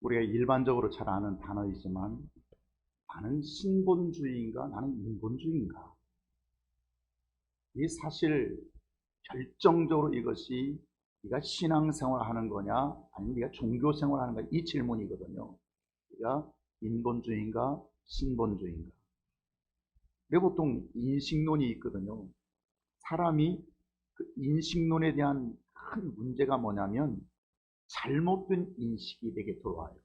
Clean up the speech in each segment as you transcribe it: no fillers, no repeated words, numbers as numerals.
우리가 일반적으로 잘 아는 단어이지만 나는 신본주의인가 나는 인본주의인가, 이 사실 결정적으로 이것이 네가 신앙생활 하는 거냐 아니면 네가 종교생활 하는 거냐, 이 질문이거든요. 네가 인본주의인가 신본주의인가. 그리고 보통 인식론이 있거든요. 사람이 그 인식론에 대한 큰 문제가 뭐냐면 잘못된 인식이 내게 들어와요.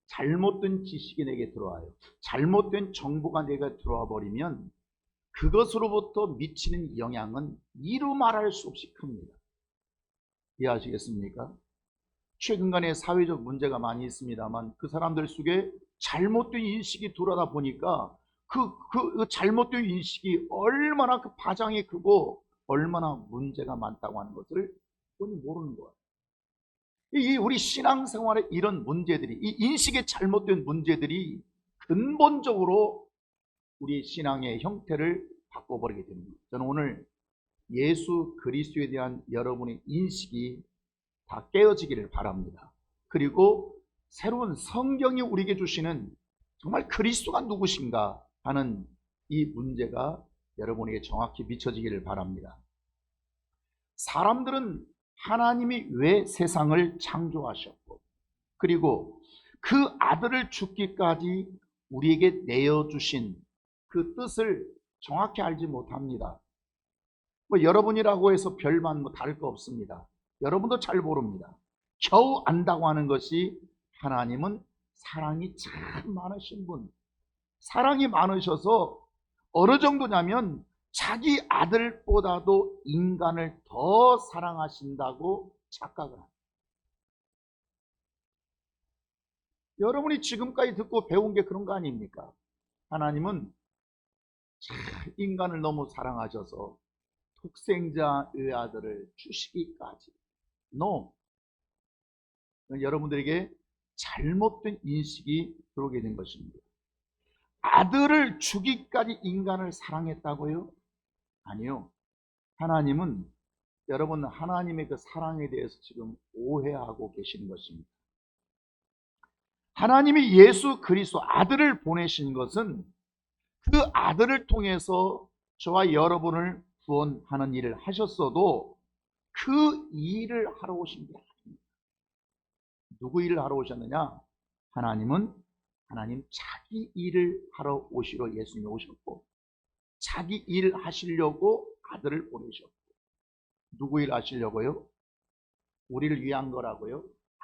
잘못된 지식이 내게 들어와요. 잘못된 정보가 내게 들어와 버리면 그것으로부터 미치는 영향은 이루 말할 수 없이 큽니다. 이해하시겠습니까? 최근간에 사회적 문제가 많이 있습니다만 그 사람들 속에 잘못된 인식이 들어다 보니까 그 잘못된 인식이 얼마나 그 파장이 크고 얼마나 문제가 많다고 하는 것을 본인이 모르는 거예요. 이 우리 신앙생활의 이런 문제들이, 이 인식의 잘못된 문제들이 근본적으로 우리 신앙의 형태를 바꿔버리게 됩니다. 저는 오늘 예수 그리스도에 대한 여러분의 인식이 다 깨어지기를 바랍니다. 그리고 새로운 성경이 우리에게 주시는 정말 그리스도가 누구신가 하는 이 문제가 여러분에게 정확히 비춰지기를 바랍니다. 사람들은 하나님이 왜 세상을 창조하셨고 그리고 그 아들을 죽기까지 우리에게 내어주신 그 뜻을 정확히 알지 못합니다. 여러분이라고 해서 별반 다를 거 없습니다. 여러분도 잘 모릅니다. 겨우 안다고 하는 것이 하나님은 사랑이 참 많으신 분, 사랑이 많으셔서 어느 정도냐면 자기 아들보다도 인간을 더 사랑하신다고 착각을 합니다. 여러분이 지금까지 듣고 배운 게 그런 거 아닙니까? 하나님은 인간을 너무 사랑하셔서 독생자의 아들을 주시기까지. No. 여러분들에게 잘못된 인식이 들어오게 된 것입니다. 아들을 주기까지 인간을 사랑했다고요? 아니요. 하나님은, 여러분 하나님의 그 사랑에 대해서 지금 오해하고 계시는 것입니다. 하나님이 예수 그리스도 아들을 보내신 것은 그 아들을 통해서 저와 여러분을 구원하는 일을 하셨어도 그 일을 하러 오신 게 아닙니다. 누구 일을 하러 오셨느냐? 하나님은 하나님 자기 일을 하러 오시러 예수님이 오셨고 자기 일을 하시려고 아들을 보내셨고, 누구 일 하시려고요? 우리를 위한 거라고요?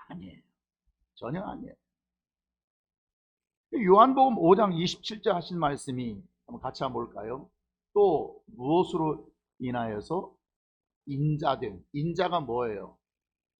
아니에요. 전혀 아니에요. 요한복음 5장 27절 하신 말씀이 한번 같이 한번 볼까요? 또 무엇으로 인하여서 인자된, 인자가 뭐예요?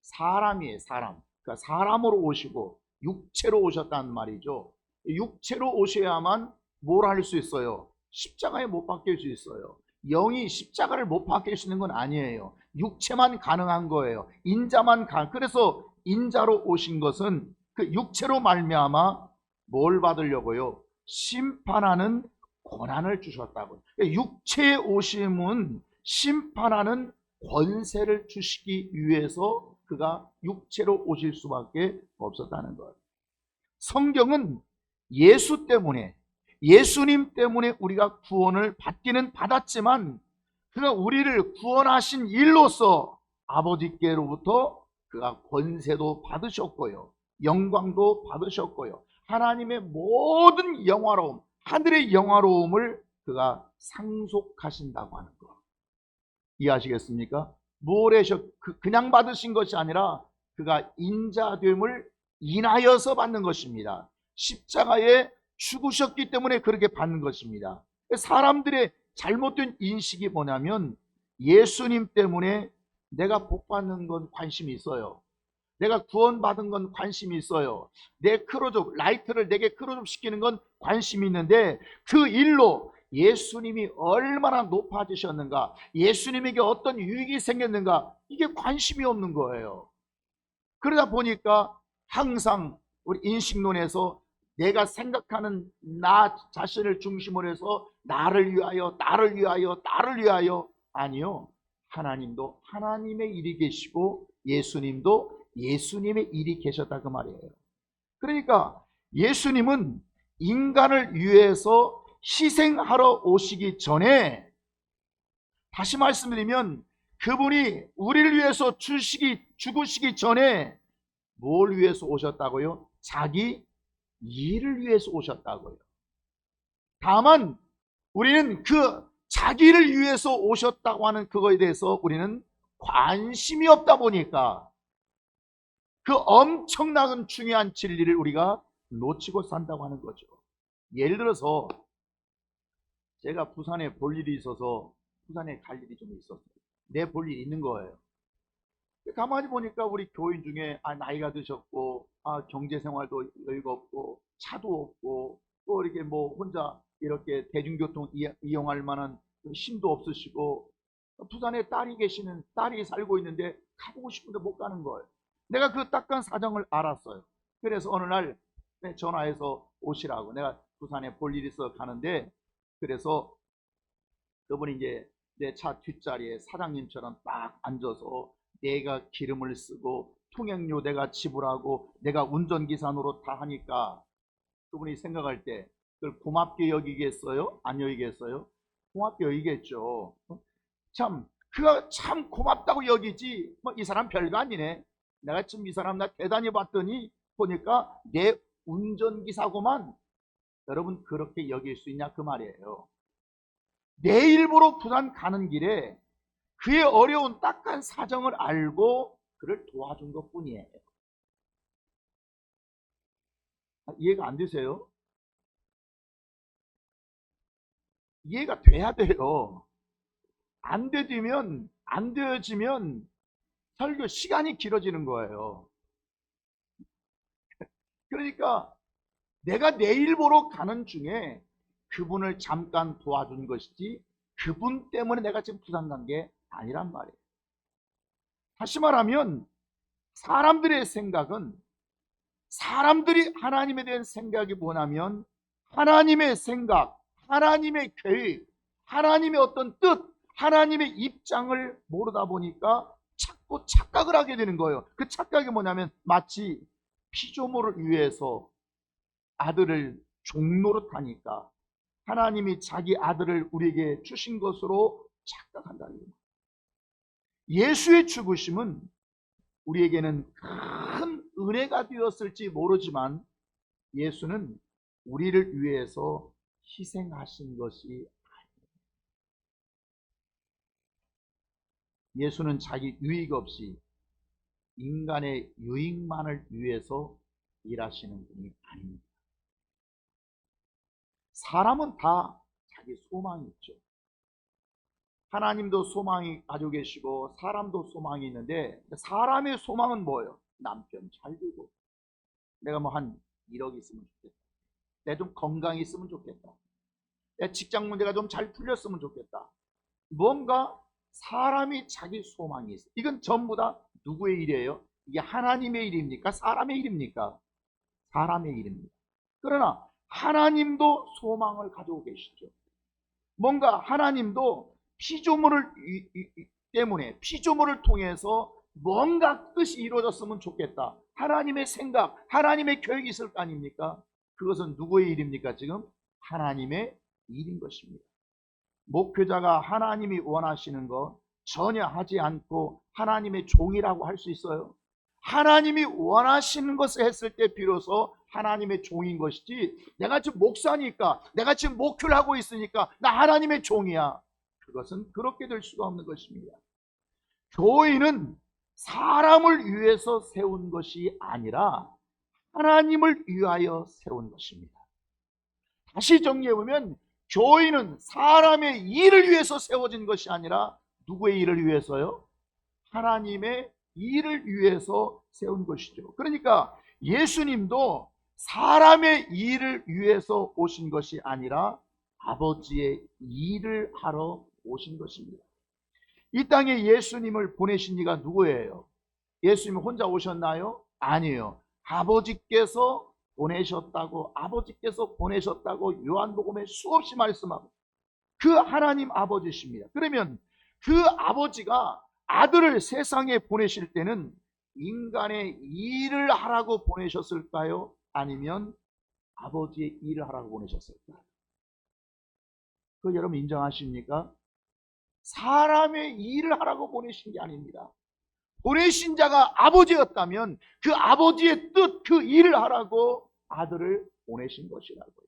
사람이에요. 사람. 그러니까 사람으로 오시고 육체로 오셨다는 말이죠. 육체로 오셔야만 뭘 할 수 있어요? 십자가에 못 박힐 수 있어요. 영이 십자가를 못 박힐 수 있는 건 아니에요. 육체만 가능한 거예요. 인자만 그래서 인자로 오신 것은 그 육체로 말미암아 뭘 받으려고요? 심판하는 권한을 주셨다고요. 육체에 오심은 심판하는 권세를 주시기 위해서 그가 육체로 오실 수밖에 없었다는 거예요. 성경은 예수 때문에, 예수님 때문에 우리가 구원을 받기는 받았지만 그가 우리를 구원하신 일로서 아버지께로부터 그가 권세도 받으셨고요, 영광도 받으셨고요, 하나님의 모든 영화로움, 하늘의 영화로움을 그가 상속하신다고 하는 것, 이해하시겠습니까? 뭐래셔? 그냥 받으신 것이 아니라 그가 인자됨을 인하여서 받는 것입니다. 십자가에 죽으셨기 때문에 그렇게 받는 것입니다. 사람들의 잘못된 인식이 뭐냐면 예수님 때문에 내가 복받는 건 관심이 있어요. 내가 구원받은 건 관심이 있어요. 내 크로접, 라이트를 내게 크로접 시키는 건 관심이 있는데 그 일로 예수님이 얼마나 높아지셨는가, 예수님에게 어떤 유익이 생겼는가, 이게 관심이 없는 거예요. 그러다 보니까 항상 우리 인식론에서 내가 생각하는 나 자신을 중심으로 해서 나를 위하여, 나를 위하여, 나를 위하여, 아니요. 하나님도 하나님의 일이 계시고 예수님도 예수님의 일이 계셨다 그 말이에요. 그러니까 예수님은 인간을 위해서 희생하러 오시기 전에, 다시 말씀드리면 그분이 우리를 위해서 죽으시기 전에 뭘 위해서 오셨다고요? 자기 일을 위해서 오셨다고요. 다만 우리는 그 자기를 위해서 오셨다고 하는 그거에 대해서 우리는 관심이 없다 보니까 그 엄청나게 중요한 진리를 우리가 놓치고 산다고 하는 거죠. 예를 들어서 제가 부산에 볼 일이 있어서 부산에 갈 일이 좀 있었어요. 내 볼 일이 있는 거예요. 가만히 보니까 우리 교인 중에 나이가 드셨고 경제 생활도 여유가 없고 차도 없고 또 이렇게 뭐 혼자 이렇게 대중교통 이용할 만한 힘도 없으시고 부산에 딸이 살고 있는데 가보고 싶은데 못 가는 거예요. 내가 그 딱한 사정을 알았어요. 그래서 어느 날 전화해서 오시라고, 내가 부산에 볼 일이 있어 가는데, 그래서 그분이 이제 내 차 뒷자리에 사장님처럼 딱 앉아서 내가 기름을 쓰고 통행료 내가 지불하고 내가 운전기사 노릇 다 하니까 그분이 생각할 때 그걸 고맙게 여기겠어요? 안 여기겠어요? 고맙게 여기겠죠. 참 그가 참 고맙다고 여기지 뭐 이 사람 별거 아니네, 내가 지금 이 사람 나 대단히 봤더니 보니까 내 운전기사고만, 여러분 그렇게 여길 수 있냐 그 말이에요. 내일 보러 부산 가는 길에 그의 어려운 딱한 사정을 알고 그를 도와준 것 뿐이에요. 이해가 안 되세요? 이해가 돼야 돼요. 안 되어지면 설교 시간이 길어지는 거예요. 그러니까 내가 내일 보러 가는 중에 그분을 잠깐 도와준 것이지 그분 때문에 내가 지금 부산 간 게 아니란 말이에요. 다시 말하면 사람들의 생각은, 사람들이 하나님에 대한 생각이 뭐냐면 하나님의 생각, 하나님의 계획, 하나님의 어떤 뜻, 하나님의 입장을 모르다 보니까 자꾸 착각을 하게 되는 거예요. 그 착각이 뭐냐면 마치 피조물을 위해서 아들을 종노릇하니까 하나님이 자기 아들을 우리에게 주신 것으로 착각한다는 거예요. 예수의 죽으심은 우리에게는 큰 은혜가 되었을지 모르지만 예수는 우리를 위해서 희생하신 것이 아닙니다. 예수는 자기 유익 없이 인간의 유익만을 위해서 일하시는 분이 아닙니다. 사람은 다 자기 소망이 있죠. 하나님도 소망이 가지고 계시고 사람도 소망이 있는데, 사람의 소망은 뭐예요? 남편 잘 되고, 내가 뭐 한 1억 있으면 좋겠다, 내 좀 건강이 있으면 좋겠다, 내 직장 문제가 좀 잘 풀렸으면 좋겠다. 뭔가 사람이 자기 소망이 있어요. 이건 전부 다 누구의 일이에요? 이게 하나님의 일입니까? 사람의 일입니까? 사람의 일입니다. 그러나 하나님도 소망을 가지고 계시죠. 뭔가 하나님도 피조물을 때문에, 피조물을 통해서 뭔가 뜻이 이루어졌으면 좋겠다, 하나님의 생각, 하나님의 계획이 있을 거 아닙니까? 그것은 누구의 일입니까? 지금 하나님의 일인 것입니다. 목회자가 하나님이 원하시는 것 전혀 하지 않고 하나님의 종이라고 할 수 있어요? 하나님이 원하시는 것을 했을 때 비로소 하나님의 종인 것이지, 내가 지금 목사니까, 내가 지금 목회를 하고 있으니까 나 하나님의 종이야, 그것은 그렇게 될 수가 없는 것입니다. 교회는 사람을 위해서 세운 것이 아니라 하나님을 위하여 세운 것입니다. 다시 정리해보면 교회는 사람의 일을 위해서 세워진 것이 아니라 누구의 일을 위해서요? 하나님의 일을 위해서 세운 것이죠. 그러니까 예수님도 사람의 일을 위해서 오신 것이 아니라 아버지의 일을 하러 오신 것입니다. 이 땅에 예수님을 보내신 이가 누구예요? 예수님 혼자 오셨나요? 아니에요. 아버지께서 보내셨다고 요한복음에 수없이 말씀하고, 그 하나님 아버지십니다. 그러면 그 아버지가 아들을 세상에 보내실 때는 인간의 일을 하라고 보내셨을까요? 아니면 아버지의 일을 하라고 보내셨을까? 그 여러분 인정하십니까? 사람의 일을 하라고 보내신 게 아닙니다. 보내신 자가 아버지였다면 그 아버지의 뜻, 그 일을 하라고 아들을 보내신 것이라고요.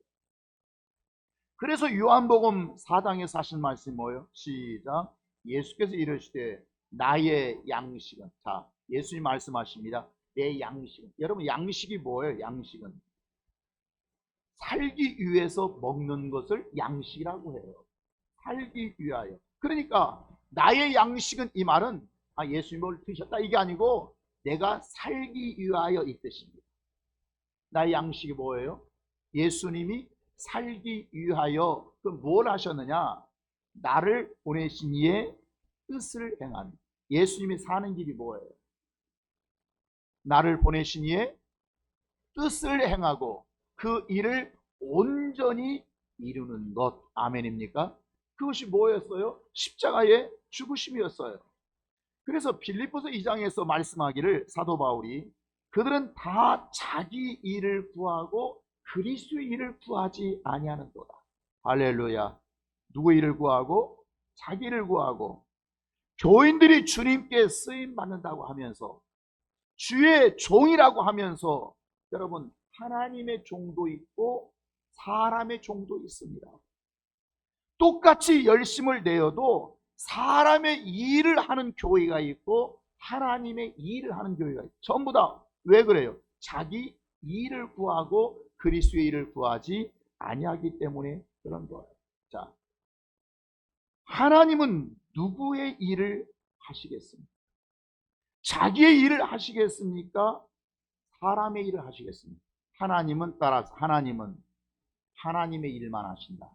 그래서 요한복음 4장에서 하신 말씀이 뭐예요? 시작. 예수께서 이르시되 나의 양식은, 자, 예수님 말씀하십니다. 내 양식은. 여러분 양식이 뭐예요? 양식은 살기 위해서 먹는 것을 양식이라고 해요. 살기 위하여. 그러니까 나의 양식은, 이 말은 예수님이 뭘 드셨다 이게 아니고 내가 살기 위하여 이 뜻입니다. 나의 양식이 뭐예요? 예수님이 살기 위하여 뭘 하셨느냐? 나를 보내신 이의 뜻을 행한. 예수님이 사는 길이 뭐예요? 나를 보내신 이의 뜻을 행하고 그 일을 온전히 이루는 것. 아멘입니까? 그것이 뭐였어요? 십자가의 죽으심이었어요. 그래서 빌립보서 2장에서 말씀하기를 사도 바울이 그들은 다 자기 일을 구하고 그리스도의 일을 구하지 아니하는도다. 할렐루야. 누구 일을 구하고? 자기 일을 구하고. 교인들이 주님께 쓰임 받는다고 하면서 주의 종이라고 하면서 여러분 하나님의 종도 있고 사람의 종도 있습니다. 똑같이 열심을 내어도 사람의 일을 하는 교회가 있고 하나님의 일을 하는 교회가 있고 전부 다 왜 그래요? 자기 일을 구하고 그리스도의 일을 구하지 아니하기 때문에 그런 거예요. 자, 하나님은 누구의 일을 하시겠습니까? 자기의 일을 하시겠습니까? 사람의 일을 하시겠습니까? 하나님은 따라서 하나님은 하나님의 일만 하신다.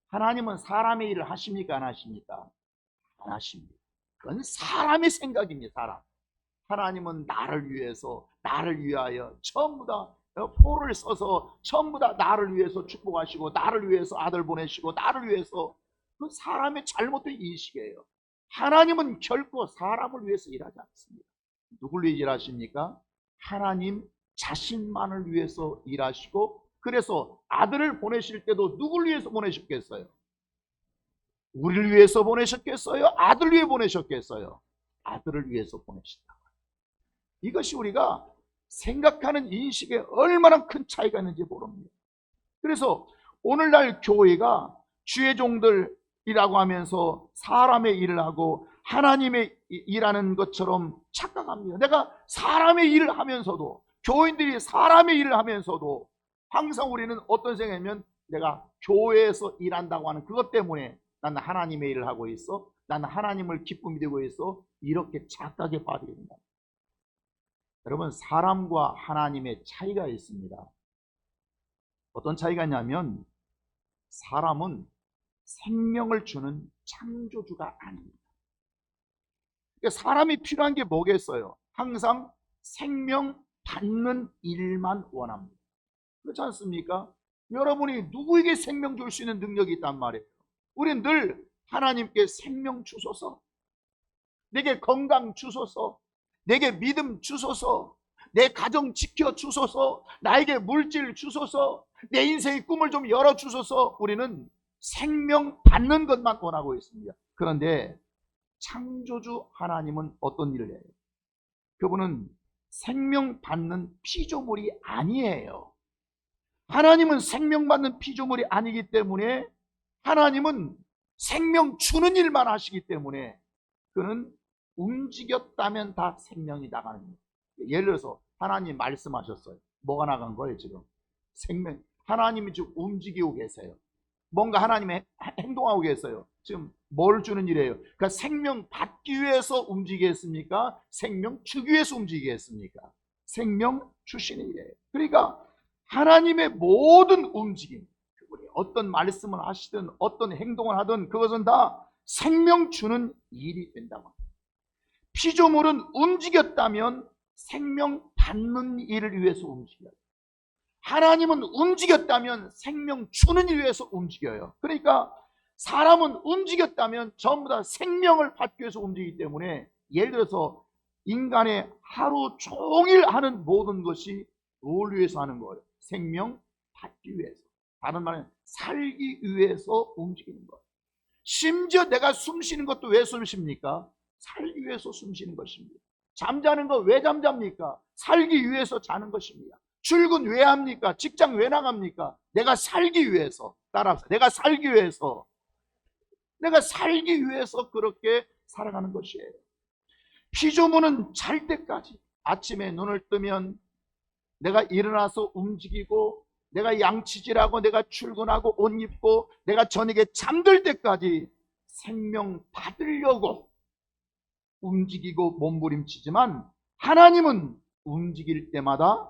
하나님은 사람의 일을 하십니까? 안 하십니까? 안 하십니다. 그건 사람의 생각입니다. 사람. 하나님은 나를 위해서, 나를 위하여 전부 다 포를 써서 전부 다 나를 위해서 축복하시고 나를 위해서 아들 보내시고 나를 위해서, 그 사람의 잘못된 인식이에요. 하나님은 결코 사람을 위해서 일하지 않습니다. 누굴 위해 일하십니까? 하나님 자신만을 위해서 일하시고, 그래서 아들을 보내실 때도 누굴 위해서 보내셨겠어요? 우리를 위해서 보내셨겠어요? 아들 위해 보내셨겠어요? 아들을 위해서 보내신다. 이것이 우리가 생각하는 인식에 얼마나 큰 차이가 있는지 모릅니다. 그래서 오늘날 교회가 주의 종들이라고 하면서 사람의 일을 하고 하나님의 일하는 것처럼 착각합니다. 내가 사람의 일을 하면서도, 교인들이 사람의 일을 하면서도 항상 우리는 어떤 생각이냐면 내가 교회에서 일한다고 하는 그것 때문에 나는 하나님의 일을 하고 있어, 나는 하나님을 기쁨이 되고 있어, 이렇게 착각에 빠지게 된다. 여러분, 사람과 하나님의 차이가 있습니다. 어떤 차이가 있냐면 사람은 생명을 주는 창조주가 아닙니다. 그러니까 사람이 필요한 게 뭐겠어요? 항상 생명 받는 일만 원합니다. 그렇지 않습니까? 여러분이 누구에게 생명 줄 수 있는 능력이 있단 말이에요. 우리는 늘 하나님께 생명 주소서, 내게 건강 주소서, 내게 믿음 주소서, 내 가정 지켜 주소서, 나에게 물질 주소서, 내 인생의 꿈을 좀 열어 주소서. 우리는 생명 받는 것만 원하고 있습니다. 그런데 창조주 하나님은 어떤 일을 해요? 그분은 생명 받는 피조물이 아니에요. 하나님은 생명 받는 피조물이 아니기 때문에, 하나님은 생명 주는 일만 하시기 때문에 그는 움직였다면 다 생명이 나가는 거예요. 예를 들어서 하나님 말씀하셨어요. 뭐가 나간 거예요? 지금 생명. 하나님이 지금 움직이고 계세요. 뭔가 하나님이 행동하고 계세요. 지금 뭘 주는 일이에요? 그러니까 생명 받기 위해서 움직이겠습니까? 생명 주기 위해서 움직이겠습니까? 생명 주시는 일이에요. 그러니까 하나님의 모든 움직임, 그분이 어떤 말씀을 하시든 어떤 행동을 하든 그것은 다 생명 주는 일이 된다고 합니다. 피조물은 움직였다면 생명 받는 일을 위해서 움직여요. 하나님은 움직였다면 생명 주는 일을 위해서 움직여요. 그러니까 사람은 움직였다면 전부 다 생명을 받기 위해서 움직이기 때문에, 예를 들어서 인간의 하루 종일 하는 모든 것이 뭘 위해서 하는 거예요? 생명 받기 위해서. 다른 말은 살기 위해서 움직이는 거예요. 심지어 내가 숨 쉬는 것도 왜 숨 쉽니까? 살기 위해서 숨 쉬는 것입니다. 잠자는 거 왜 잠잡니까? 살기 위해서 자는 것입니다. 출근 왜 합니까? 직장 왜 나갑니까? 내가 살기 위해서. 따라서 내가 살기 위해서. 내가 살기 위해서 그렇게 살아가는 것이에요. 피조물은 잘 때까지 아침에 눈을 뜨면 내가 일어나서 움직이고, 내가 양치질하고, 내가 출근하고 옷 입고, 내가 저녁에 잠들 때까지 생명 받으려고 움직이고 몸부림치지만, 하나님은 움직일 때마다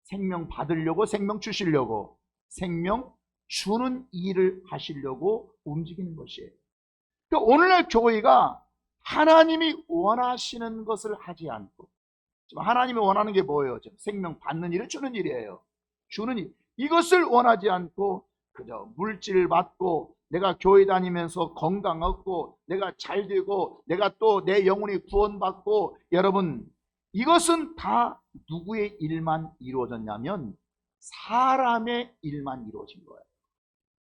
생명 받으려고, 생명 주시려고, 생명 주는 일을 하시려고 움직이는 것이에요. 그러니까 오늘날 교회가 하나님이 원하시는 것을 하지 않고, 지금 하나님이 원하는 게 뭐예요? 지금 생명 받는 일을 주는 일이에요. 주는 일. 이것을 원하지 않고 그저 물질을 받고, 내가 교회 다니면서 건강 얻고, 내가 잘 되고, 내가 또 내 영혼이 구원받고. 여러분, 이것은 다 누구의 일만 이루어졌냐면 사람의 일만 이루어진 거예요.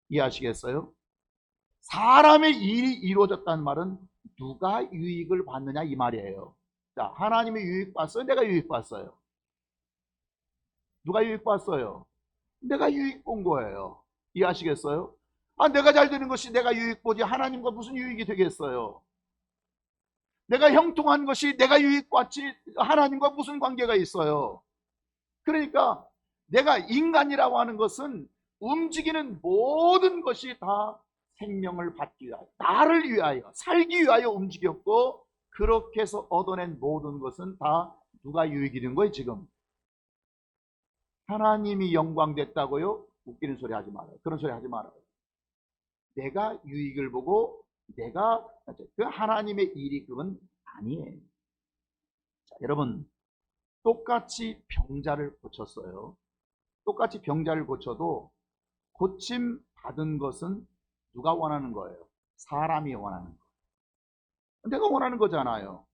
이해하시겠어요? 사람의 일이 이루어졌다는 말은 누가 유익을 받느냐 이 말이에요. 자, 하나님이 유익 봤어요? 내가 유익 봤어요? 누가 유익 봤어요? 내가 유익 본 거예요. 이해하시겠어요? 내가 잘 되는 것이 내가 유익 보지 하나님과 무슨 유익이 되겠어요? 내가 형통한 것이 내가 유익 봤지 하나님과 무슨 관계가 있어요? 그러니까 내가 인간이라고 하는 것은 움직이는 모든 것이 다 생명을 받기 위하여, 나를 위하여, 살기 위하여 움직였고, 그렇게 해서 얻어낸 모든 것은 다 누가 유익이 된 거예요? 지금 하나님이 영광됐다고요? 웃기는 소리 하지 말아요. 그런 소리 하지 말아요. 내가 유익을 보고 내가, 그 하나님의 일이 그건 아니에요. 자, 여러분, 똑같이 병자를 고쳤어요. 똑같이 병자를 고쳐도 고침 받은 것은 누가 원하는 거예요? 사람이 원하는 거예요. 내가 원하는 거잖아요.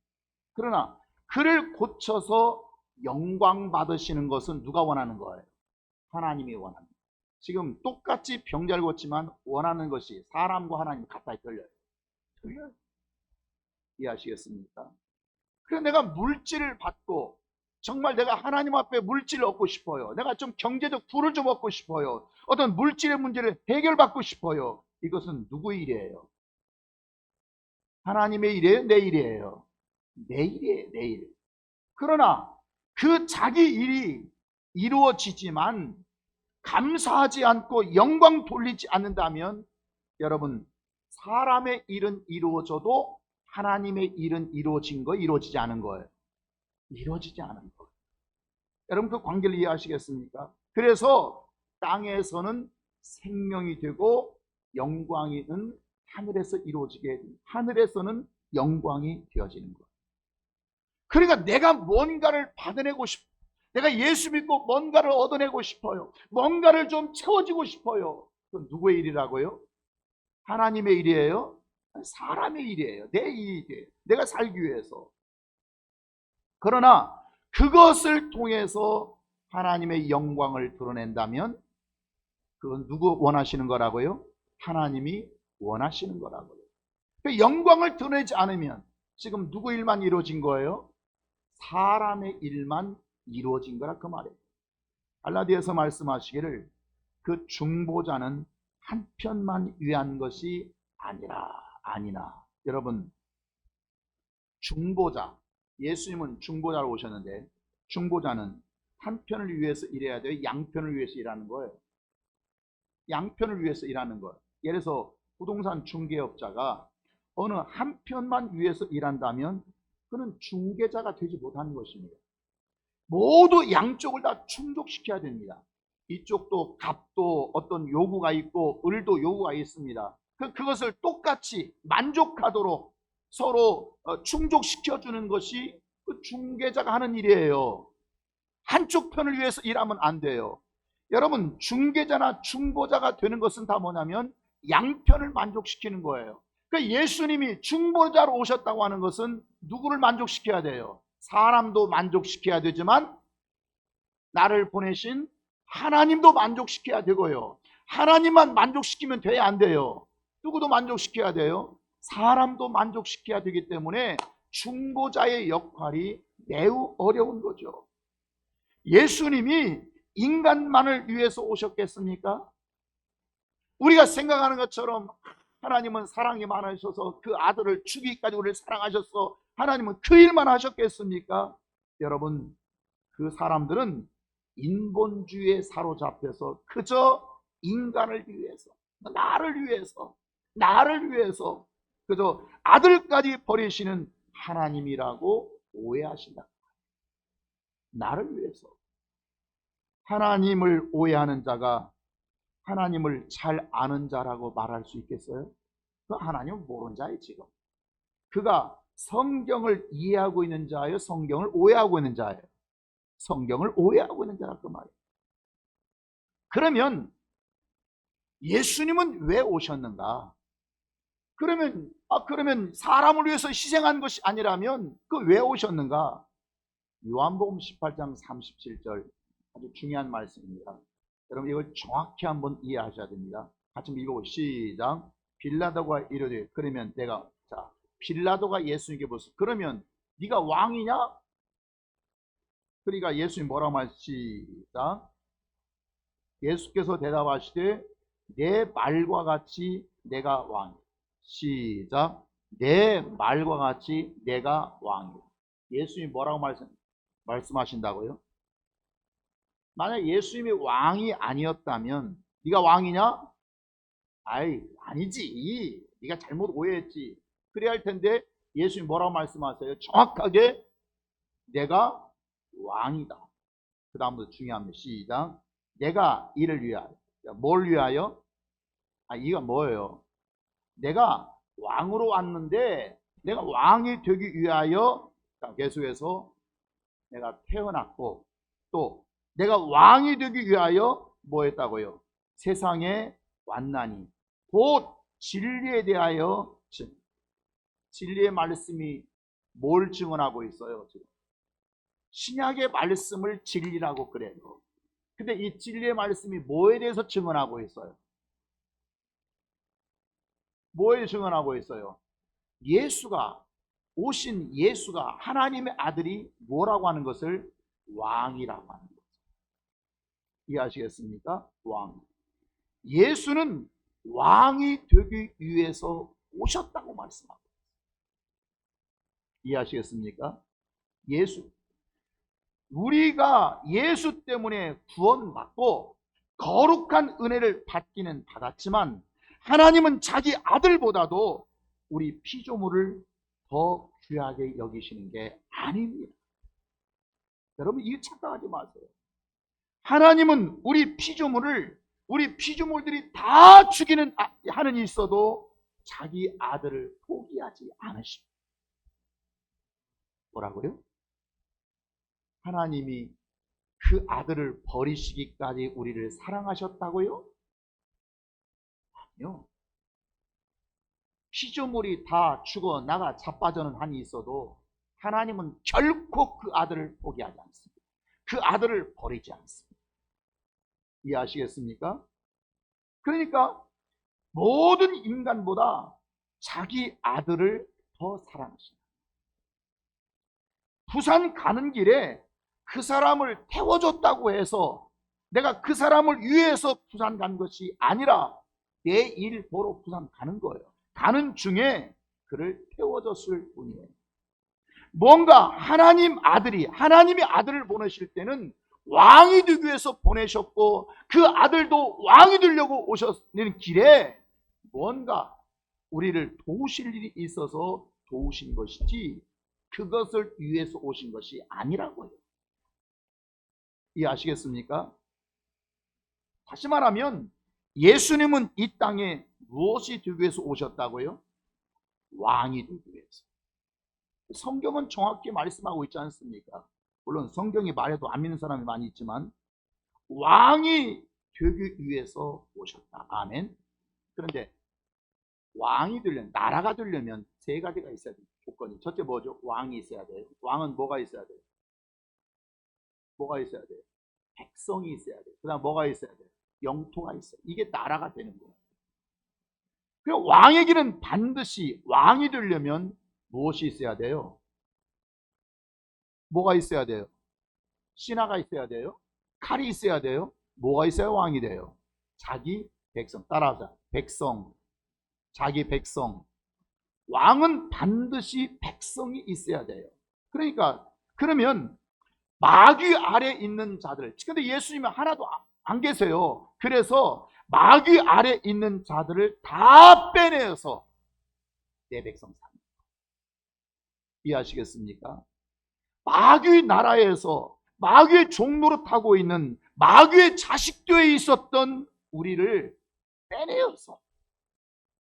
그러나 그를 고쳐서 영광 받으시는 것은 누가 원하는 거예요? 하나님이 원하는 거예요. 지금 똑같이 병자를 고치면 원하는 것이 사람과 하나님 가까이 틀려요. 틀려요. 이해하시겠습니까? 그래서 내가 물질을 받고, 정말 내가 하나님 앞에 물질을 얻고 싶어요. 내가 좀 경제적 부를 좀 얻고 싶어요. 어떤 물질의 문제를 해결받고 싶어요. 이것은 누구의 일이에요? 하나님의 일이에요? 내 일이에요? 내 일이에요. 내 일. 그러나 그 자기 일이 이루어지지만 감사하지 않고 영광 돌리지 않는다면, 여러분, 사람의 일은 이루어져도 하나님의 일은 이루어진 거, 이루어지지 않은 거예요. 이루어지지 않은 거예요. 여러분, 그 관계를 이해하시겠습니까? 그래서 땅에서는 생명이 되고 영광이는 하늘에서 이루어지게, 하늘에서는 영광이 되어지는 거예요. 그러니까 내가 뭔가를 받아내고 싶어요. 내가 예수 믿고 뭔가를 얻어내고 싶어요. 뭔가를 좀 채워지고 싶어요. 그건 누구의 일이라고요? 하나님의 일이에요? 사람의 일이에요. 내 일이에요. 내가 살기 위해서. 그러나 그것을 통해서 하나님의 영광을 드러낸다면 그건 누구 원하시는 거라고요? 하나님이 원하시는 거라고요. 그 영광을 드러내지 않으면 지금 누구 일만 이루어진 거예요? 사람의 일만 이루어진 거라 그 말이에요. 갈라디아서 말씀하시기를 그 중보자는 한 편만 위한 것이 아니나. 여러분, 중보자, 예수님은 중보자로 오셨는데 중보자는 한 편을 위해서 일해야 돼요? 양편을 위해서 일하는 거예요? 양편을 위해서 일하는 거예요. 예를 들어서 부동산 중개업자가 어느 한 편만 위해서 일한다면 그는 중개자가 되지 못하는 것입니다. 모두 양쪽을 다 충족시켜야 됩니다. 이쪽도 값도 어떤 요구가 있고 을도 요구가 있습니다. 그것을 똑같이 만족하도록 서로 충족시켜주는 것이 그 중개자가 하는 일이에요. 한쪽 편을 위해서 일하면 안 돼요. 여러분, 중개자나 중보자가 되는 것은 다 뭐냐면 양편을 만족시키는 거예요. 그러니까 예수님이 중보자로 오셨다고 하는 것은 누구를 만족시켜야 돼요? 사람도 만족시켜야 되지만 나를 보내신 하나님도 만족시켜야 되고요. 하나님만 만족시키면 돼야 안 돼요. 누구도 만족시켜야 돼요. 사람도 만족시켜야 되기 때문에 중보자의 역할이 매우 어려운 거죠. 예수님이 인간만을 위해서 오셨겠습니까? 우리가 생각하는 것처럼 하나님은 사랑이 많으셔서 그 아들을 주기까지 우리를 사랑하셔서 하나님은 그 일만 하셨겠습니까? 여러분, 그 사람들은 인본주의에 사로잡혀서 그저 인간을 위해서, 나를 위해서 그저 아들까지 버리시는 하나님이라고 오해하신다. 나를 위해서. 하나님을 오해하는 자가 하나님을 잘 아는 자라고 말할 수 있겠어요? 그 하나님은 모르는 자예요. 지금 그가 성경을 이해하고 있는 자예요, 성경을 오해하고 있는 자예요? 성경을 오해하고 있는 자라 그 말이에요. 그러면 예수님은 왜 오셨는가? 그러면 사람을 위해서 희생한 것이 아니라면 그 왜 오셨는가? 요한복음 18장 37절 아주 중요한 말씀입니다. 여러분 이걸 정확히 한번 이해하셔야 됩니다. 같이 읽어보시죠. 시작. 빌라도가 이르되, 그러면 빌라도가 예수님께 묻었어. 그러면 네가 왕이냐? 그러니까 예수님 뭐라고 말시다? 예수께서 대답하시되 내 말과 같이 내가 왕이다. 시작. 내 말과 같이 내가 왕이다. 예수님이 뭐라고 말씀하신다고요? 만약 예수님이 왕이 아니었다면 네가 왕이냐? 아니지. 네가 잘못 오해했지. 그래야 할 텐데 예수님이 뭐라고 말씀하세요? 정확하게 내가 왕이다. 그 다음부터 중요합니다. 시작. 내가 이를 위하여. 뭘 위하여? 이거 뭐예요? 내가 왕으로 왔는데 내가 왕이 되기 위하여 계속해서 내가 태어났고, 또 내가 왕이 되기 위하여 뭐 했다고요? 세상에 왔나니 곧 진리에 대하여 진리의 말씀이 뭘 증언하고 있어요? 지금 신약의 말씀을 진리라고 그래요. 근데 이 진리의 말씀이 뭐에 대해서 증언하고 있어요? 뭐에 증언하고 있어요? 오신 예수가, 하나님의 아들이 뭐라고 하는 것을? 왕이라고 하는 거죠. 이해하시겠습니까? 왕. 예수는 왕이 되기 위해서 오셨다고 말씀합니다. 이해하시겠습니까? 우리가 예수 때문에 구원받고 거룩한 은혜를 받기는 받았지만 하나님은 자기 아들보다도 우리 피조물을 더 귀하게 여기시는 게 아닙니다. 여러분 이거 착각하지 마세요. 하나님은 우리 피조물들이 다 죽이는 하는 일 있어도 자기 아들을 포기하지 않으십니다. 뭐라고요? 하나님이 그 아들을 버리시기까지 우리를 사랑하셨다고요? 아니요. 피조물이 다 죽어 나가 자빠져는 한이 있어도 하나님은 결코 그 아들을 포기하지 않습니다. 그 아들을 버리지 않습니다. 이해하시겠습니까? 그러니까 모든 인간보다 자기 아들을 더 사랑하십니다. 부산 가는 길에 그 사람을 태워줬다고 해서 내가 그 사람을 위해서 부산 간 것이 아니라 내 일 보러 부산 가는 거예요. 가는 중에 그를 태워줬을 뿐이에요. 뭔가 하나님의 아들을 보내실 때는 왕이 되기 위해서 보내셨고 그 아들도 왕이 되려고 오셨는 길에 뭔가 우리를 도우실 일이 있어서 도우신 것이지 그것을 위해서 오신 것이 아니라고요. 이해하시겠습니까? 다시 말하면 예수님은 이 땅에 무엇이 되기 위해서 오셨다고요? 왕이 되기 위해서. 성경은 정확히 말씀하고 있지 않습니까? 물론 성경이 말해도 안 믿는 사람이 많이 있지만 왕이 되기 위해서 오셨다. 아멘. 그런데 왕이 되려면, 나라가 되려면 세 가지가 있어야 돼요. 조건이. 첫째 뭐죠? 왕이 있어야 돼요. 왕은 뭐가 있어야 돼요? 뭐가 있어야 돼요? 백성이 있어야 돼요. 그다음 뭐가 있어야 돼요? 영토가 있어요. 이게 나라가 되는 거예요. 그리고 왕의 길은 반드시 왕이 되려면 무엇이 있어야 돼요? 뭐가 있어야 돼요? 신하가 있어야 돼요? 칼이 있어야 돼요? 뭐가 있어야 왕이 돼요? 자기 백성. 따라하자. 백성. 자기 백성. 왕은 반드시 백성이 있어야 돼요. 그러니까 그러면 마귀 아래 있는 자들, 근데 예수님은 하나도 안 계세요. 그래서 마귀 아래 있는 자들을 다 빼내어서 내 백성 삼는 거예요. 이해하시겠습니까? 마귀 나라에서 마귀의 종노릇하고 있는 마귀의 자식되어 있었던 우리를 빼내어서,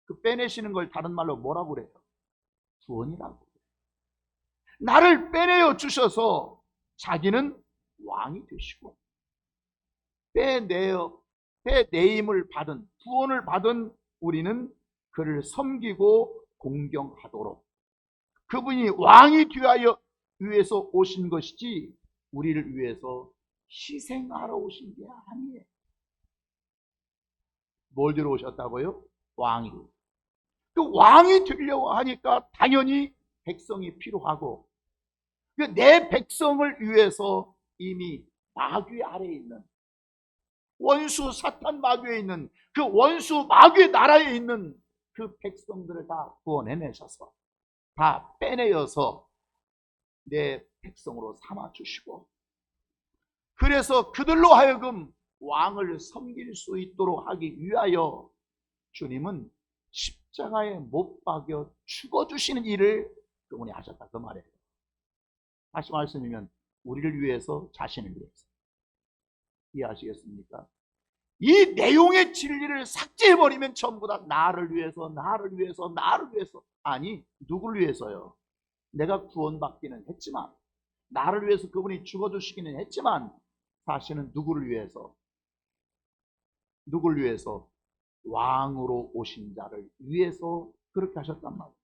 그 빼내시는 걸 다른 말로 뭐라고 그래요? 구원이라고. 나를 빼내어 주셔서 자기는 왕이 되시고, 빼내임을 받은, 구원을 받은 우리는 그를 섬기고 공경하도록, 그분이 왕이 되어 위해서 오신 것이지 우리를 위해서 희생하러 오신 게 아니에요. 뭘 들어 오셨다고요? 왕이. 그 왕이 되려고 하니까 당연히 백성이 필요하고, 내 백성을 위해서 이미 마귀 아래에 있는, 원수 사탄 마귀에 있는, 그 원수 마귀의 나라에 있는 그 백성들을 다 구원해내셔서, 다 빼내어서 내 백성으로 삼아주시고, 그래서 그들로 하여금 왕을 섬길 수 있도록 하기 위하여 주님은 십자가에 못 박여 죽어주시는 일을 그분이 하셨다, 그 말이에요. 다시 말씀드리면 우리를 위해서, 자신을 위해서. 이해하시겠습니까? 이 내용의 진리를 삭제해버리면 전부 다 나를 위해서, 나를 위해서, 나를 위해서. 아니, 누구를 위해서요? 내가 구원받기는 했지만, 나를 위해서 그분이 죽어주시기는 했지만, 사실은 누구를 위해서? 누구를 위해서? 왕으로 오신 자를 위해서 그렇게 하셨단 말이에요.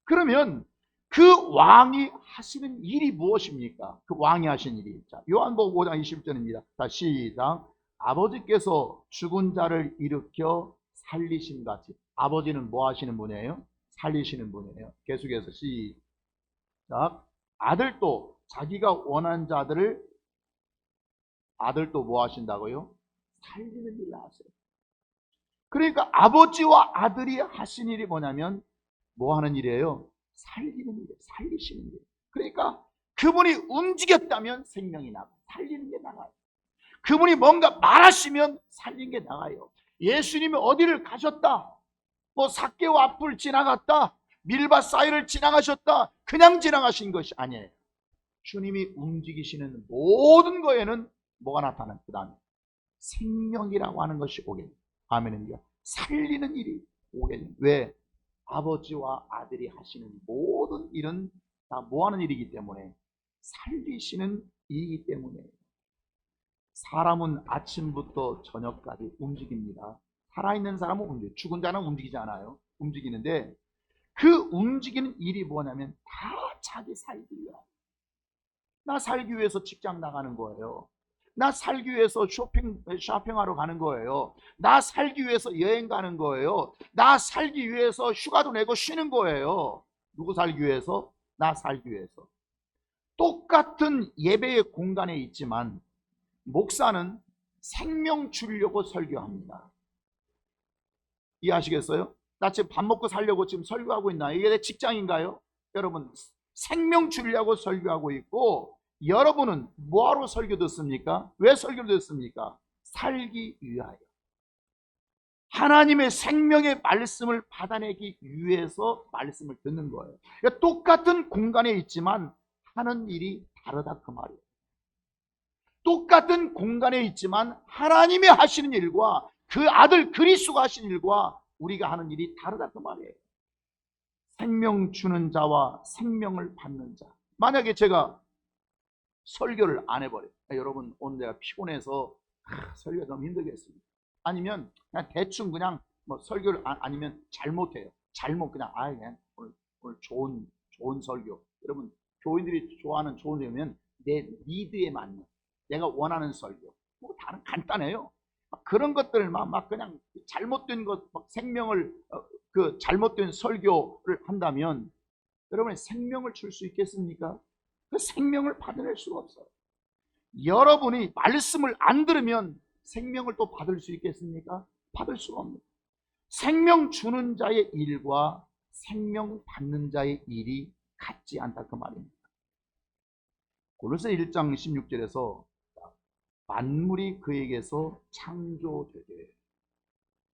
그러면 그 왕이 하시는 일이 무엇입니까? 그 왕이 하신 일이. 자, 요한복음 5장 20절입니다. 자, 시작. 아버지께서 죽은 자를 일으켜 살리신 같이. 아버지는 뭐 하시는 분이에요? 살리시는 분이에요. 계속해서 시작. 아들도 자기가 원한 자들을, 아들도 뭐 하신다고요? 살리는 일을 하세요. 그러니까 아버지와 아들이 하신 일이 뭐냐면 뭐 하는 일이에요? 살리는 일이에요. 살리시는 일이에요. 그러니까 그분이 움직였다면 생명이 나고 살리는 게 나가요. 그분이 뭔가 말하시면 살리는 게 나가요. 예수님이 어디를 가셨다, 뭐 삭개오 앞을 지나갔다, 밀밭 사이를 지나가셨다, 그냥 지나가신 것이 아니에요. 주님이 움직이시는 모든 거에는 뭐가 나타나요? 그 다음에 생명이라고 하는 것이 오겠죠. 아멘입니다. 살리는 일이 오겠죠. 왜? 아버지와 아들이 하시는 모든 일은 다 뭐하는 일이기 때문에? 살리시는 일이기 때문에. 사람은 아침부터 저녁까지 움직입니다. 살아있는 사람은 움직여요. 죽은 자는 움직이지 않아요. 움직이는데 그 움직이는 일이 뭐냐면 다 자기 살기 위해. 나 살기 위해서 직장 나가는 거예요. 나 살기 위해서 쇼핑하러 가는 거예요. 나 살기 위해서 여행 가는 거예요. 나 살기 위해서 휴가도 내고 쉬는 거예요. 누구 살기 위해서? 나 살기 위해서. 똑같은 예배의 공간에 있지만 목사는 생명 주려고 설교합니다. 이해하시겠어요? 나 지금 밥 먹고 살려고 지금 설교하고 있나? 이게 내 직장인가요? 여러분, 생명 주려고 설교하고 있고, 여러분은 뭐하러 설교 듣습니까? 왜 설교를 듣습니까? 살기 위하여. 하나님의 생명의 말씀을 받아내기 위해서 말씀을 듣는 거예요. 그러니까 똑같은 공간에 있지만 하는 일이 다르다, 그 말이에요. 똑같은 공간에 있지만 하나님이 하시는 일과 그 아들 그리스도가 하시는 일과 우리가 하는 일이 다르다, 그 말이에요. 생명 주는 자와 생명을 받는 자. 만약에 제가 설교를 안 해버려요. 여러분, 오늘 내가 피곤해서 설교가 너무 힘들겠습니다. 아니면 그냥 대충 그냥 뭐 설교를 아니면 잘못해요. 그냥 그냥 오늘 좋은 설교. 여러분, 교인들이 좋아하는 좋은 설교면 내 니드에 맞는, 내가 원하는 설교. 뭐 다른 간단해요. 그런 것들만 막 그냥 잘못된 것, 막 생명을 그 잘못된 설교를 한다면 여러분의 생명을 줄 수 있겠습니까? 그 생명을 받아낼 수가 없어요. 여러분이 말씀을 안 들으면 생명을 또 받을 수 있겠습니까? 받을 수가 없습니다. 생명 주는 자의 일과 생명 받는 자의 일이 같지 않다 그 말입니다. 골로새 1장 16절에서 만물이 그에게서 창조되되,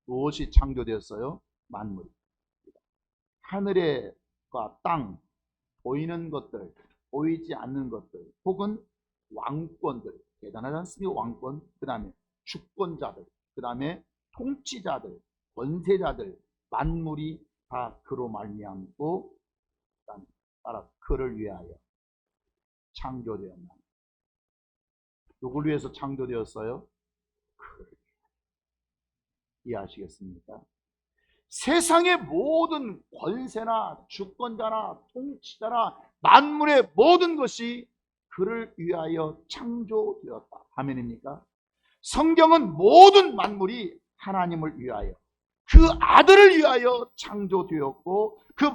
무엇이 창조되었어요? 만물. 하늘과 땅, 보이는 것들, 보이지 않는 것들, 혹은 왕권들, 대단하지 않습니까? 왕권, 그 다음에 주권자들, 그 다음에 통치자들, 권세자들, 만물이 다 그로 말미암고 따라 그를 위하여 창조되었나. 누굴 위해서 창조되었어요? 그를. 이해하시겠습니까? 세상의 모든 권세나 주권자나 통치자나 만물의 모든 것이 그를 위하여 창조되었다. 아멘입니까? 성경은 모든 만물이 하나님을 위하여, 그 아들을 위하여 창조되었고, 그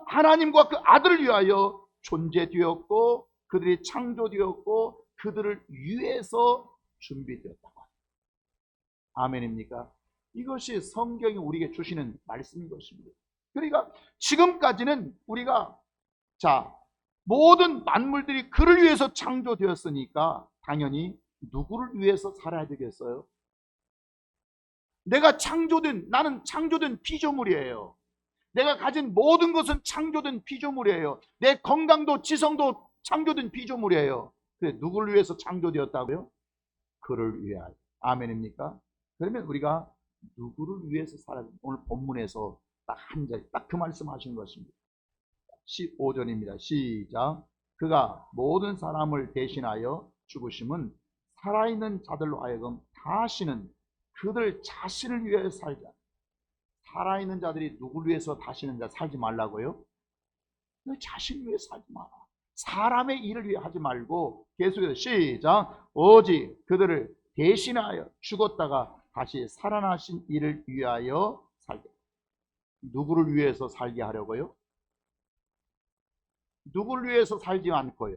하나님과 그 아들을 위하여 존재되었고, 그들이 창조되었고, 그들을 위해서 준비되었다고 합니다. 아멘입니까? 이것이 성경이 우리에게 주시는 말씀인 것입니다. 그러니까 지금까지는 우리가 모든 만물들이 그를 위해서 창조되었으니까 당연히 누구를 위해서 살아야 되겠어요? 나는 창조된 피조물이에요. 내가 가진 모든 것은 창조된 피조물이에요. 내 건강도 지성도 창조된 피조물이에요. 그래, 누구를 위해서 창조되었다고요? 그를 위하여. 아멘입니까? 그러면 우리가 누구를 위해서 살아야 됩니까? 오늘 본문에서 딱 한 절, 딱 그 말씀 하시는 것입니다. 15절입니다. 시작. 그가 모든 사람을 대신하여 죽으심은 살아있는 자들로 하여금 다시는 그들 자신을 위해 살자. 살아있는 자들이 누구를 위해서 다시는 살지 말라고요? 너 자신을 위해 살지 마라. 사람의 일을 위해 하지 말고 계속해서 시작. 오직 그들을 대신하여 죽었다가 다시 살아나신 이를 위하여 살게. 누구를 위해서 살게 하려고요? 누구를 위해서 살지 않고요.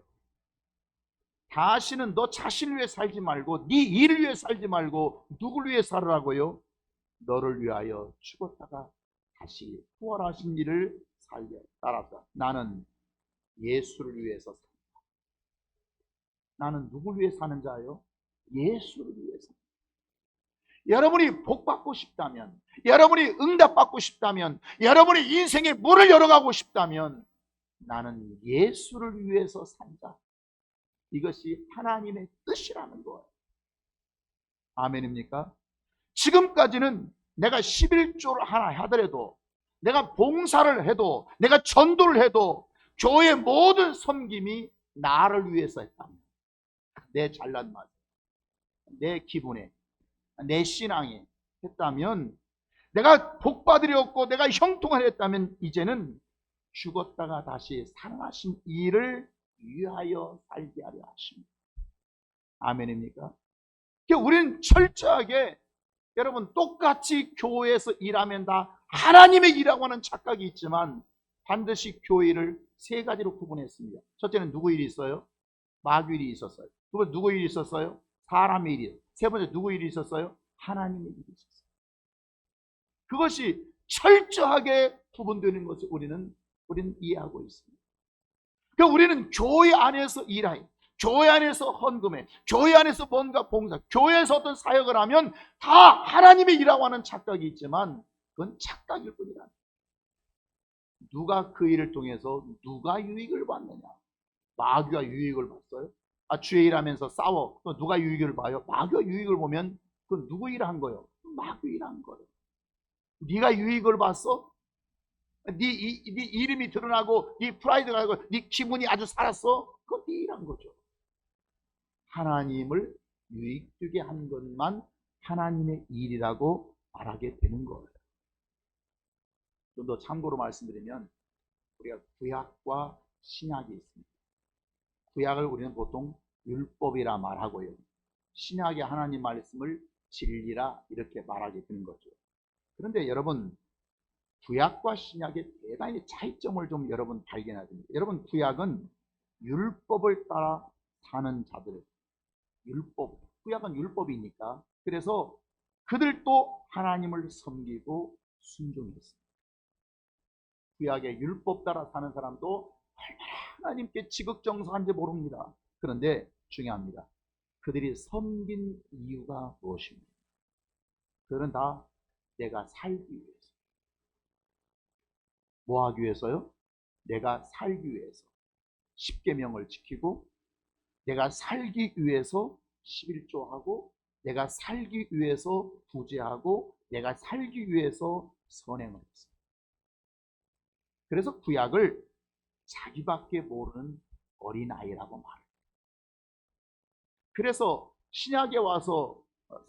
다시는 너 자신을 위해 살지 말고 네 일을 위해 살지 말고 누구를 위해 살으라고요? 너를 위하여 죽었다가 다시 부활하신 이를 살게. 따라서 나는 예수를 위해서 산다. 나는 누구를 위해 사는 자요? 예수를 위해서. 여러분이 복받고 싶다면, 여러분이 응답받고 싶다면, 여러분이 인생의 문을 열어가고 싶다면 나는 예수를 위해서 산다. 이것이 하나님의 뜻이라는 거예요. 아멘입니까? 지금까지는 내가 11조를 하나 하더라도, 내가 봉사를 해도, 내가 전도를 해도 교회의 모든 섬김이 나를 위해서 했다면, 내 잘난 맛, 내 기분에, 내 신앙에 했다면, 내가 복받으려고 내가 형통을 했다면 이제는 죽었다가 다시 살아나신 이를 위하여 살게 하려 하십니다. 아멘입니까? 우리는 철저하게 여러분 똑같이 교회에서 일하면 다 하나님의 일이라고 하는 착각이 있지만 반드시 교회를 세 가지로 구분했습니다. 첫째는 누구 일이 있어요? 마귀 일이 있었어요. 두 번째 누구 일이 있었어요? 사람의 일이. 세 번째 누구 일이 있었어요? 하나님의 일이 있었어요. 그것이 철저하게 구분되는 것을 우리는 이해하고 있습니다. 그러니까 우리는 교회 안에서 일하여, 교회 안에서 헌금해, 교회 안에서 뭔가 봉사, 교회에서 어떤 사역을 하면 다 하나님의 일이라고 하는 착각이 있지만 그건 착각일 뿐이다. 누가 그 일을 통해서 누가 유익을 받느냐? 마귀가 유익을 봤어요? 주의 일하면서 싸워. 누가 유익을 봐요? 마귀가 유익을 보면 그건 누구 일한 거예요? 마귀 일한 거예요. 네가 유익을 봤어? 네 이름이 드러나고 네 프라이드가 나고 네 기분이 아주 살았어? 그건 네 일한 거죠. 하나님을 유익되게 한 것만 하나님의 일이라고 말하게 되는 거예요. 좀 더 참고로 말씀드리면 우리가 구약과 신약이 있습니다. 구약을 우리는 보통 율법이라 말하고요. 신약의 하나님 말씀을 진리라 이렇게 말하게 되는 거죠. 그런데 여러분, 구약과 신약의 대단히 차이점을 좀 여러분 발견해야 됩니다. 여러분, 구약은 율법을 따라 사는 자들, 구약은 율법이니까, 그래서 그들도 하나님을 섬기고 순종했습니다. 구약의 율법 따라 사는 사람도 얼마나 하나님께 지극정성한지 모릅니다. 그런데 중요합니다. 그들이 섬긴 이유가 무엇입니까? 그들은 다 내가 살기 위해서. 뭐 하기 위해서요? 내가 살기 위해서 십계명을 지키고, 내가 살기 위해서 11조하고, 내가 살기 위해서 구제하고, 내가 살기 위해서 선행을 했습니다. 그래서 구약을 자기밖에 모르는 어린아이라고 말해요. 그래서 신약에 와서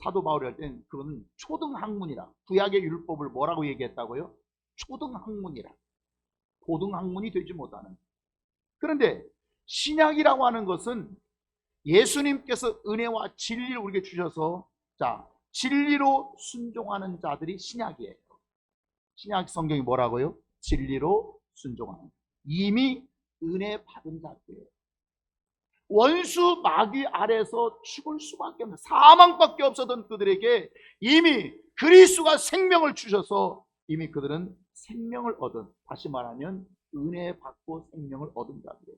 사도 바울이 할 때는 그건 초등학문이라, 구약의 율법을 뭐라고 얘기했다고요? 초등학문이라, 고등학문이 되지 못하는. 그런데 신약이라고 하는 것은 예수님께서 은혜와 진리를 우리에게 주셔서, 자, 진리로 순종하는 자들이 신약이에요. 신약 성경이 뭐라고요? 진리로 순종하는, 이미 은혜 받은 자들이에요. 원수 마귀 아래서 죽을 수밖에 없는, 사망밖에 없었던 그들에게 이미 그리스도가 생명을 주셔서 이미 그들은 생명을 얻은, 다시 말하면 은혜 받고 생명을 얻은 자들이에요.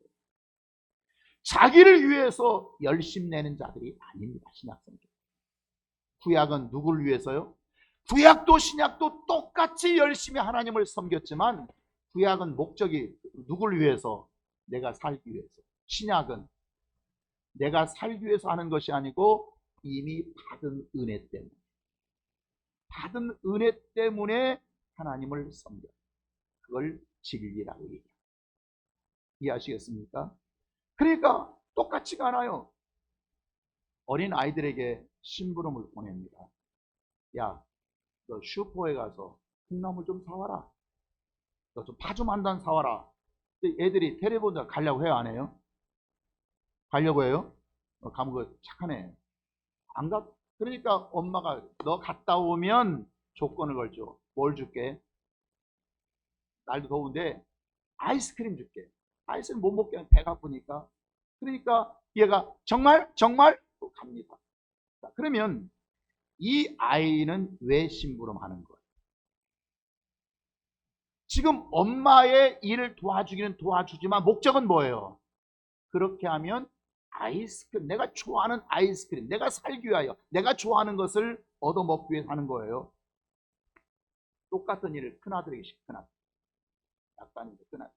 자기를 위해서 열심 내는 자들이 아닙니다. 신약성경. 구약은 누구를 위해서요? 구약도 신약도 똑같이 열심히 하나님을 섬겼지만, 구약은 목적이 누구를 위해서? 내가 살기 위해서. 신약은 내가 살기 위해서 하는 것이 아니고 이미 받은 은혜 때문에, 받은 은혜 때문에 하나님을 섬겨. 그걸 진리라고 얘기해요. 이해하시겠습니까? 그러니까 똑같지가 않아요. 어린 아이들에게 심부름을 보냅니다. 야, 너 슈퍼에 가서 콩나물 좀 사와라. 너 좀 파 좀 한 단 사와라. 애들이 텔레본자 가려고 해요, 안 해요? 가려고 해요? 가면 그 착하네. 안 가. 그러니까 엄마가 너 갔다 오면 조건을 걸죠. 뭘 줄게? 날도 더운데 아이스크림 줄게. 아이스크림 못 먹게 하면 배가 아프니까. 그러니까 얘가 정말 갑니다. 자, 그러면 이 아이는 왜 심부름하는 거예요? 지금 엄마의 일을 도와주기는 도와주지만 목적은 뭐예요? 그렇게 하면 아이스크림, 내가 좋아하는 아이스크림, 내가 살기 위하여 내가 좋아하는 것을 얻어먹기 위해서 하는 거예요. 똑같은 일을 큰아들에게 시켜. 큰아들, 약간 큰아들,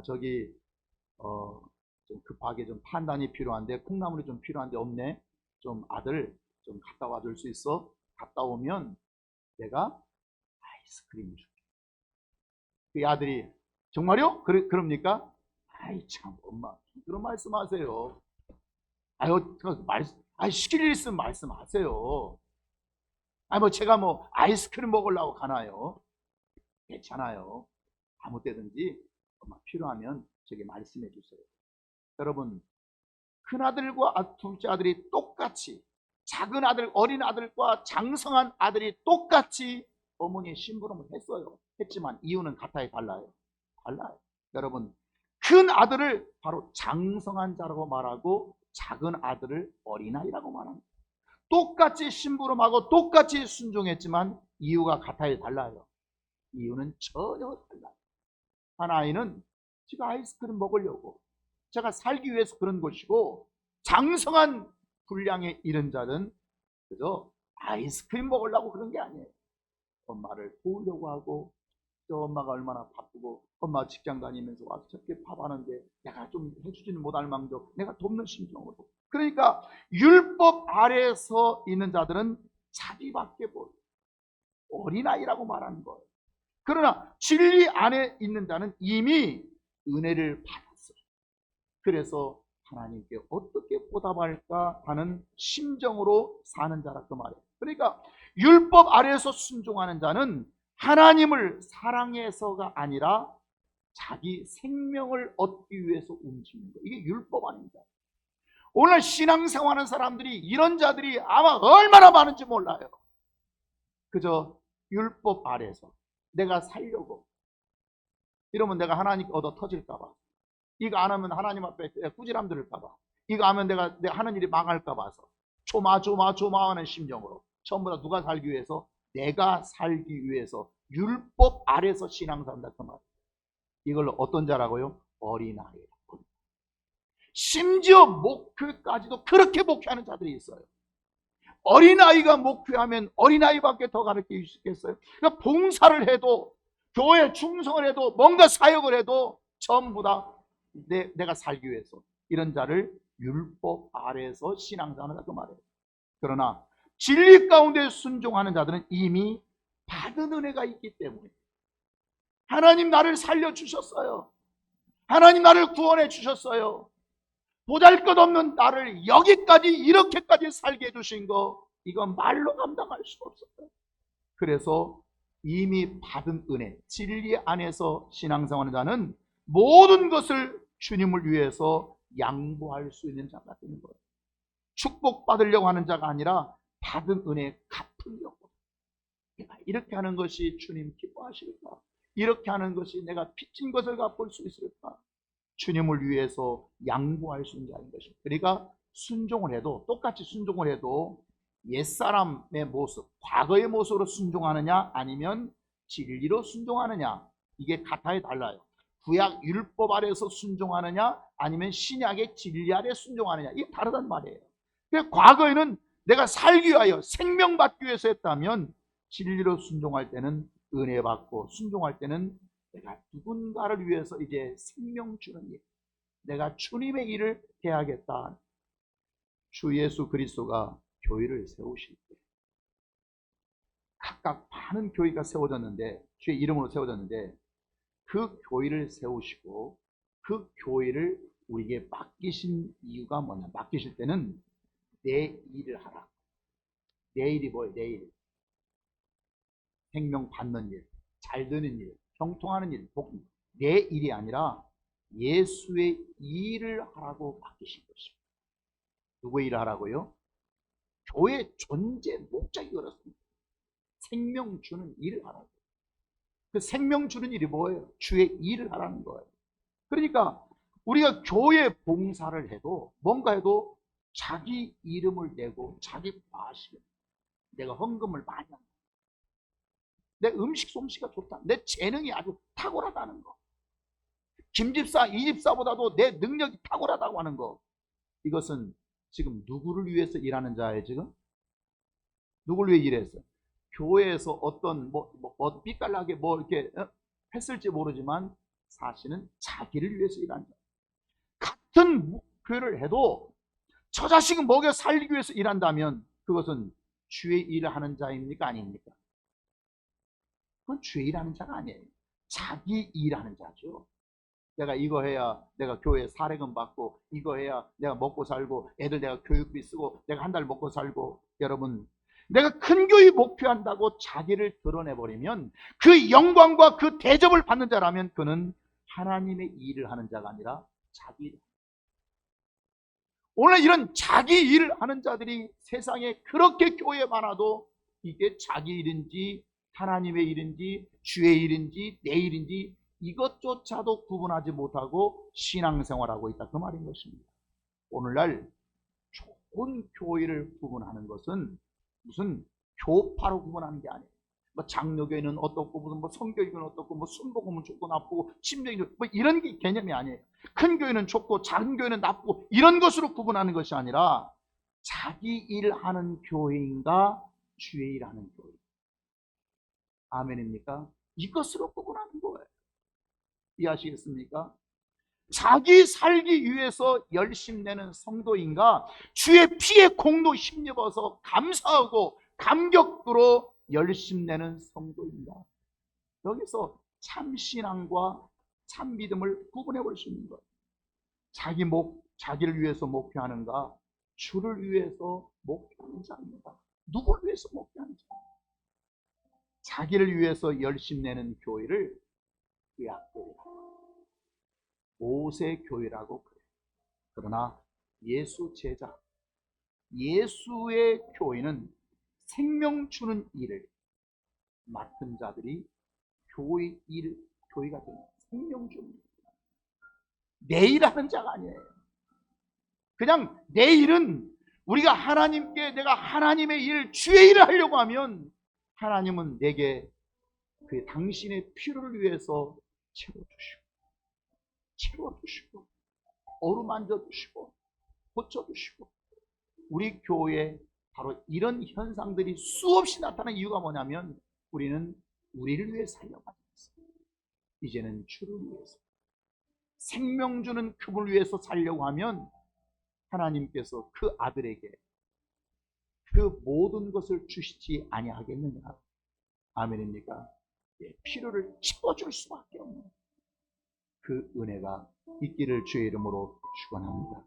저기 좀 급하게 좀 판단이 필요한데 콩나물이 좀 필요한데 없네. 좀 아들 좀 갔다 와줄 수 있어? 갔다 오면 내가 아이스크림 줄게. 그 아들이 정말요? 그럽니까? 아이 참 엄마 그런 말씀하세요. 아유 시킬 일 있으면 말씀하세요. 뭐 제가 뭐 아이스크림 먹으려고 가나요? 괜찮아요. 아무 때든지 엄마 필요하면 저기 말씀해 주세요. 여러분, 큰아들과 둘째 아들이 똑같이, 작은 아들, 어린 아들과 장성한 아들이 똑같이 어머니의 심부름을 했어요. 했지만 이유는 같아요, 달라요? 달라요. 여러분, 큰 아들을 바로 장성한 자라고 말하고 작은 아들을 어린아이라고 말합니다. 똑같이 심부름하고 똑같이 순종했지만 이유가 같아요, 달라요? 이유는 전혀 달라요. 한 아이는 제가 아이스크림 먹으려고, 제가 살기 위해서 그런 것이고, 장성한 분량의 이른 자는 그저 아이스크림 먹으려고 그런 게 아니에요. 엄마를 도우려고 하고, 저 엄마가 얼마나 바쁘고, 엄마 직장 다니면서 와서 저렇게 밥하는데 내가 좀 해주지는 못할 망정 내가 돕는 심정으로. 그러니까 율법 아래에서 있는 자들은 자기밖에 모르고 어린아이라고 말하는 거예요. 그러나 진리 안에 있는 자는 이미 은혜를 받았어요. 그래서 하나님께 어떻게 보답할까 하는 심정으로 사는 자라 그 말이에요. 그러니까 율법 아래에서 순종하는 자는 하나님을 사랑해서가 아니라 자기 생명을 얻기 위해서 움직이는 거예요. 이게 율법 아닙니다. 오늘 신앙생활하는 사람들이 이런 자들이 아마 얼마나 많은지 몰라요. 그저 율법 아래서 내가 살려고 이러면 내가 하나님 얻어 터질까봐, 이거 안 하면 하나님 앞에 꾸지람 들을까봐, 이거 하면 내가 하는 일이 망할까 봐서 조마조마조마하는 심정으로 전부 다 누가 살기 위해서? 내가 살기 위해서 율법 아래서 신앙산다 그 말. 이걸 어떤 자라고요? 어린아이라고. 심지어 목회까지도 그렇게 목회하는 자들이 있어요. 어린아이가 목회하면 어린아이밖에 더 가르칠 수 있겠어요? 그러니까 봉사를 해도, 교회 충성을 해도, 뭔가 사역을 해도 전부 다 내가 살기 위해서 이런 자를 율법 아래에서 신앙생활을 하고 말해요. 그러나 진리 가운데 순종하는 자들은 이미 받은 은혜가 있기 때문에, 하나님 나를 살려주셨어요. 하나님 나를 구원해 주셨어요. 보잘것없는 나를 여기까지 이렇게까지 살게 해주신 거, 이건 말로 감당할 수 없어요. 그래서 이미 받은 은혜, 진리 안에서 신앙생활하는 자는 모든 것을 주님을 위해서 양보할 수 있는 자가 되는 거예요. 축복받으려고 하는 자가 아니라 받은 은혜 갚으려고. 내가 이렇게 하는 것이 주님 기뻐하실까? 이렇게 하는 것이 내가 빚진 것을 갚을 수 있을까? 주님을 위해서 양보할 수 있는 자인 것입니다. 그러니까 순종을 해도, 똑같이 순종을 해도 옛사람의 모습, 과거의 모습으로 순종하느냐 아니면 진리로 순종하느냐, 이게 같아야 달라요. 구약 율법 아래에서 순종하느냐 아니면 신약의 진리 아래 순종하느냐, 이게 다르단 말이에요. 근데 과거에는 내가 살기 위하여 생명 받기 위해서 했다면 진리로 순종할 때는 은혜 받고, 순종할 때는 내가 누군가를 위해서 이제 생명 주는 일, 내가 주님의 일을 해야겠다. 주 예수 그리스도가 교회를 세우실 때 각각 많은 교회가 세워졌는데, 주의 이름으로 세워졌는데, 그 교회를 세우시고 그 교회를 우리에게 맡기신 이유가 뭐냐? 맡기실 때는 내 일을 하라. 내 일이 뭐예요? 내 일. 생명 받는 일, 잘 되는 일, 형통하는 일, 내 일이 아니라 예수의 일을 하라고 맡기신 것입니다. 누구의 일을 하라고요? 교회 존재 목적이 그렇습니다. 생명 주는 일을 하라고. 그 생명 주는 일이 뭐예요? 주의 일을 하라는 거예요. 그러니까 우리가 교회 봉사를 해도, 뭔가 해도 자기 이름을 내고 자기 마시고, 내가 헌금을 많이 한다, 내 음식 솜씨가 좋다, 내 재능이 아주 탁월하다는 거, 김집사, 이집사보다도 내 능력이 탁월하다고 하는 거, 이것은 지금 누구를 위해서 일하는 자예요? 지금 누구를 위해 일했어요? 교회에서 어떤 삐깔나게 이렇게 했을지 모르지만 사실은 자기를 위해서 일하는 자. 같은 목표를 해도 저 자식은 먹여 살리기 위해서 일한다면 그것은 주의 일을 하는 자입니까? 아닙니까? 그건 주의 일하는 자가 아니에요. 자기 일하는 자죠. 내가 이거 해야 내가 교회에 사례금 받고, 이거 해야 내가 먹고 살고, 애들 내가 교육비 쓰고, 내가 한 달 먹고 살고. 여러분, 내가 큰 교회 목표한다고 자기를 드러내버리면, 그 영광과 그 대접을 받는 자라면 그는 하나님의 일을 하는 자가 아니라 자기 일. 오늘 이런 자기 일을 하는 자들이 세상에 그렇게 교회에 많아도 이게 자기 일인지 하나님의 일인지 주의 일인지 내 일인지 이것조차도 구분하지 못하고 신앙생활하고 있다, 그 말인 것입니다. 오늘날 좋은 교회를 구분하는 것은 무슨 교파로 구분하는 게 아니에요. 장로교회는 어떻고, 무슨 성교육은 어떻고, 순복음은 좋고 나쁘고, 심정이 좋고, 이런 게 개념이 아니에요. 큰 교회는 좋고 작은 교회는 나쁘고, 이런 것으로 구분하는 것이 아니라 자기 일하는 교회인가 주의 일하는 교회. 아멘입니까? 이것으로 구분하는 거예요. 이해하시겠습니까? 자기 살기 위해서 열심내는 성도인가, 주의 피에 공로 힘입어서 감사하고 감격으로 열심내는 성도인가. 여기서 참 신앙과 참 믿음을 구분해 볼 수 있는 거예요. 자기를 위해서 목표하는가, 주를 위해서 목표하는 자입니다. 누구를 위해서 목표하는 자? 자기를 위해서 열심내는 교회를 구약교회, 모세 교회라고 그래요. 그러나 예수 제자, 예수의 교회는 생명 주는 일을 맡은 자들이 교회가 되는 생명 주는 일. 내 일하는 자가 아니에요. 그냥 내 일은 우리가 하나님께 내가 하나님의 일, 주의 일을 하려고 하면 하나님은 내게 그 당신의 필요를 위해서 채워주시고 어루만져 주시고 고쳐주시고, 우리 교회에 바로 이런 현상들이 수없이 나타나는 이유가 뭐냐면 우리는 우리를 위해 살려고 하지 않습니다. 이제는 주를 위해서, 생명 주는 그분을 위해서 살려고 하면 하나님께서 그 아들에게 그 모든 것을 주시지 아니하겠느냐. 아멘입니까? 예, 필요를 채워줄 수밖에 없는 그 은혜가 있기를 주의 이름으로 축원합니다.